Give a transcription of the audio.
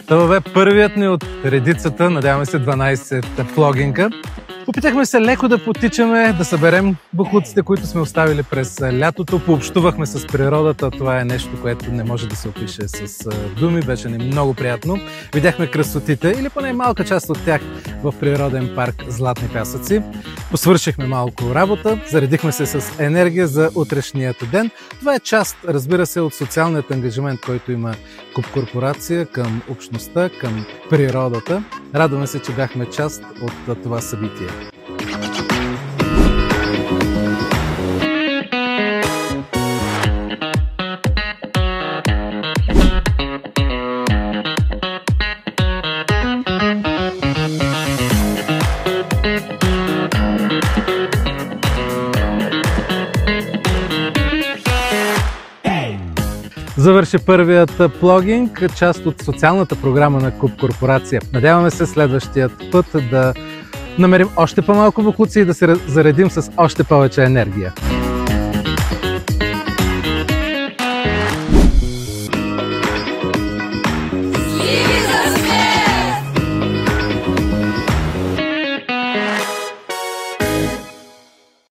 Това бе първият ни от редицата, надяваме се 12 плогинга. Опитахме се леко да потичаме, да съберем боклуците, които сме оставили през лятото. Пообщувахме с природата. Това е нещо, което не може да се опише с думи. Беше ни много приятно. Видяхме красотите, или поне малка част от тях, в природен парк Златни пясъци. Посвършихме малко работа, заредихме се с енергия за утрешният ден. Това е част, разбира се, от социалният ангажимент, който има Куп Корпорация към общността, към природата. Радваме се, че бяхме част от това събитие. Завърши първият плогинг, част от социалната програма на Куп Корпорация. Надяваме се следващият път да намерим още по-малко боклуци и да се заредим с още повече енергия.